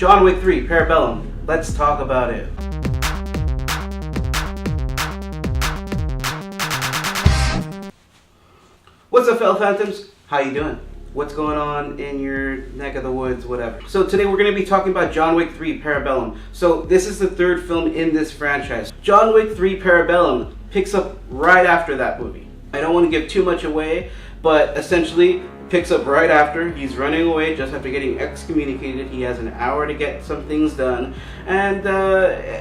John Wick 3, Parabellum. Let's talk about it. What's up, FellowPhantoms? How you doing? What's going on in your neck of the woods, whatever. So today we're going to be talking about John Wick 3, Parabellum. So this is the third film in this franchise. John Wick 3, Parabellum picks up right after that movie. I don't want to give too much away, but essentially picks up right after. He's running away just after getting excommunicated. He has an hour to get some things done, and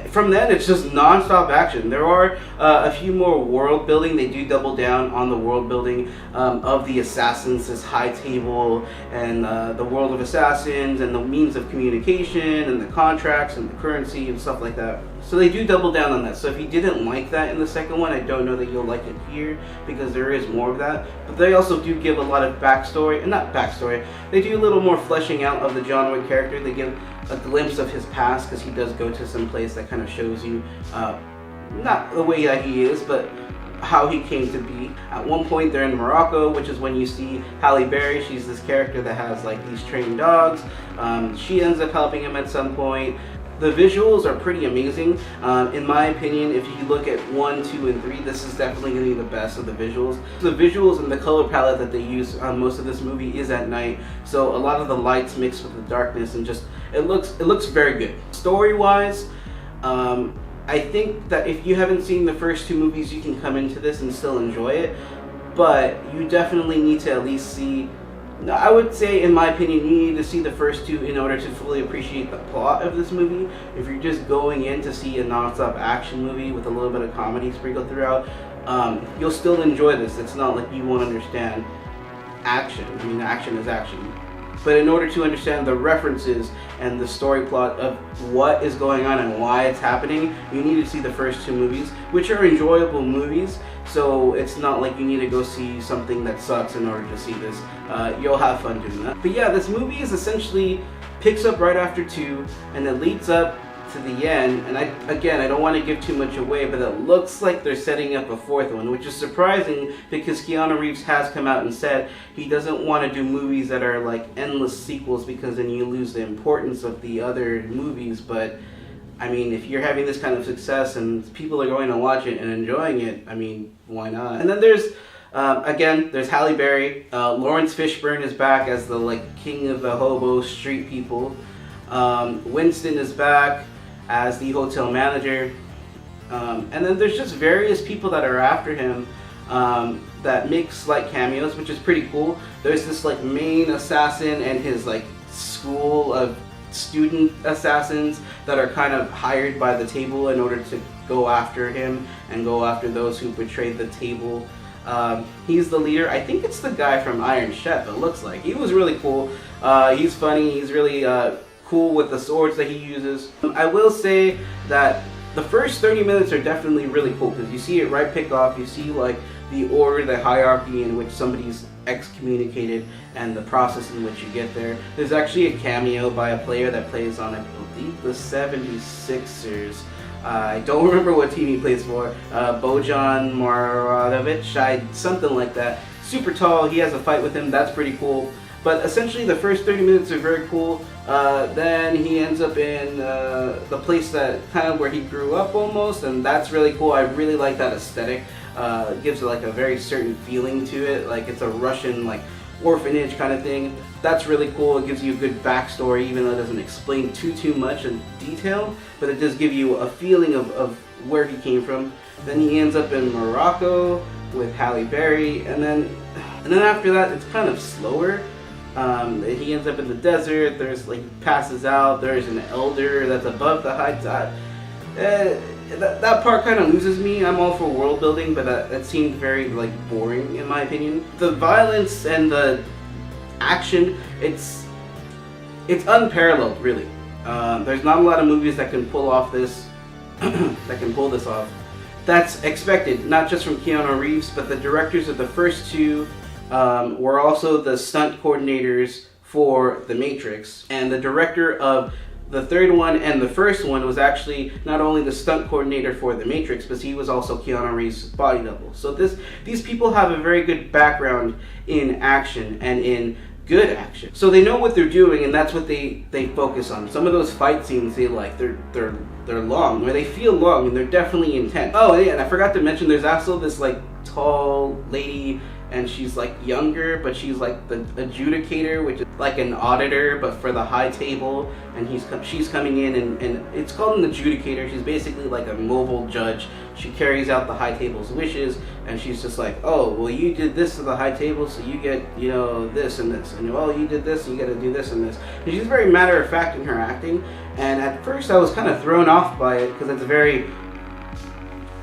from then it's just non-stop action. There are a few more world building. They do double down on the world building of the assassins, this high table, and the world of assassins, and the means of communication, and the contracts, and the currency, and stuff like that. So they do double down on that. So if you didn't like that in the second one, I don't know that you'll like it here, because there is more of that. But they also do give a lot of backstory, and not backstory, they do a little more fleshing out of the John Wick character. They give a glimpse of his past, because he does go to some place that kind of shows you, not the way that he is, but how he came to be. At one point they're in Morocco, which is when you see Halle Berry. She's this character that has like these trained dogs. She ends up helping him at some point. The visuals are pretty amazing. In my opinion, if you look at 1, 2, and 3, this is definitely going to be the best of the visuals. The visuals and the color palette that they use on most of this movie is at night, so a lot of the lights mixed with the darkness, and just it looks very good. Story-wise, I think that if you haven't seen the first 2 movies, you can come into this and still enjoy it, but you definitely need to at least see, I would say, in my opinion, you need to see the first 2 in order to fully appreciate the plot of this movie. If you're just going in to see a non-stop action movie with a little bit of comedy sprinkled throughout, you'll still enjoy this. It's not like you won't understand action. I mean, action is action. But in order to understand the references and the story plot of what is going on and why it's happening, you need to see the first 2 movies, which are enjoyable movies. So it's not like you need to go see something that sucks in order to see this. You'll have fun doing that. But yeah, this movie is essentially picks up right after 2, and it leads up to the end. And I don't want to give too much away, but it looks like they're setting up a 4th one, which is surprising because Keanu Reeves has come out and said he doesn't want to do movies that are like endless sequels, because then you lose the importance of the other movies. But I mean, if you're having this kind of success and people are going to watch it and enjoying it, I mean, why not? And then there's there's Halle Berry. Lawrence Fishburne is back as the like king of the hobo street people. Winston is back as the hotel manager. And then there's just various people that are after him that make slight cameos, which is pretty cool. There's this like main assassin and his like school of student assassins that are kind of hired by the table in order to go after him and go after those who betrayed the table. He's the leader. I think it's the guy from Iron Chef, it looks like. He was really cool. He's funny. He's really cool with the swords that he uses. I will say that the first 30 minutes are definitely really cool, because you see it right pick off. You see like the order, the hierarchy in which somebody's excommunicated, and the process in which you get there. There's actually a cameo by a player that plays on, I believe, the 76ers. I don't remember what team he plays for. Bojan Maradovic, something like that. Super tall. He has a fight with him. That's pretty cool. But essentially, the first 30 minutes are very cool. Then he ends up in the place that kind of where he grew up almost, and that's really cool. I really like that aesthetic. It gives it like a very certain feeling to it, like it's a Russian like orphanage kind of thing. That's really cool. It gives you a good backstory, even though it doesn't explain too much in detail, but it does give you a feeling of where he came from. Then he ends up in Morocco with Halle Berry, and then after that it's kind of slower. He ends up in the desert. There's like passes out. There's an elder that's above the high tide. That part kind of loses me. I'm all for world building, but that seemed very like boring in my opinion. The violence and the action, it's unparalleled, really. There's not a lot of movies that can pull off this that can pull this off. That's expected, not just from Keanu Reeves, but the directors of the first 2 were also the stunt coordinators for The Matrix, and the director of the 3rd one and the 1st one was actually not only the stunt coordinator for The Matrix, but he was also Keanu Reeves' body double. So these people have a very good background in action and in good action. So they know what they're doing, and that's what they focus on. Some of those fight scenes, they're long, or they feel long, and they're definitely intense. Oh yeah, and I forgot to mention, there's also this like tall lady, and she's like younger, but she's like the adjudicator, which is like an auditor, but for the high table. And she's coming in, and it's called an adjudicator. She's basically like a mobile judge. She carries out the high table's wishes, and she's just like, oh, well, you did this to the high table, so you get, you know, this and this. And, well, you did this, and you got to do this and this. And she's very matter of fact in her acting. And at first I was kind of thrown off by it, because it's very,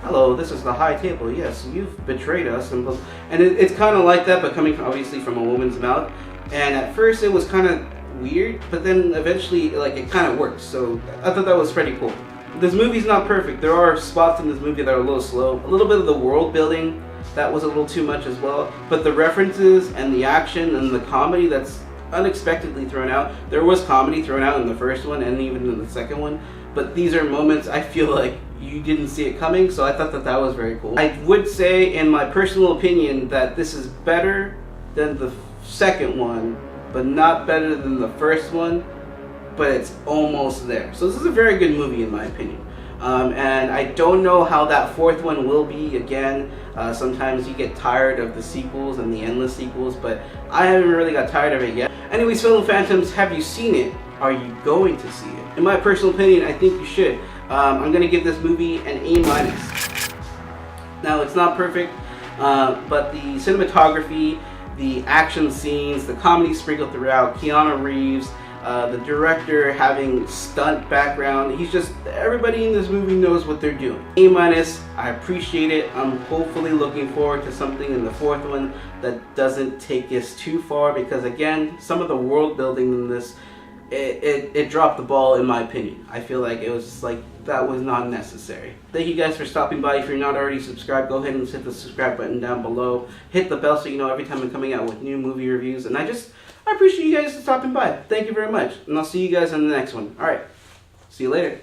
hello, this is the high table. Yes, you've betrayed us. And it's kind of like that, but coming obviously from a woman's mouth. And at first it was kind of weird, but then eventually, like, it kind of works. So I thought that was pretty cool. This movie's not perfect. There are spots in this movie that are a little slow. A little bit of the world building, that was a little too much as well. But the references and the action and the comedy that's unexpectedly thrown out. There was comedy thrown out in the first one and even in the second one. But these are moments I feel like you didn't see it coming, so I thought that was very cool. I would say, in my personal opinion, that this is better than the second one, but not better than the first one, but it's almost there. So this is a very good movie in my opinion. And I don't know how that fourth one will be. Again, sometimes you get tired of the sequels and the endless sequels, but I haven't really got tired of it yet. Anyways, FellowPhantoms, have you seen it? Are you going to see it? In my personal opinion, I think you should. I'm going to give this movie an A-. Now, it's not perfect, but the cinematography, the action scenes, the comedy sprinkled throughout, Keanu Reeves, the director having stunt background, everybody in this movie knows what they're doing. A-, I appreciate it. I'm hopefully looking forward to something in the fourth one that doesn't take us too far, because again, some of the world building in this, it dropped the ball in my opinion. I feel like it was just like, that was not necessary. Thank you guys for stopping by. If you're not already subscribed, go ahead and hit the subscribe button down below. Hit the bell so you know every time I'm coming out with new movie reviews. And I I appreciate you guys stopping by. Thank you very much. And I'll see you guys in the next one. Alright. See you later.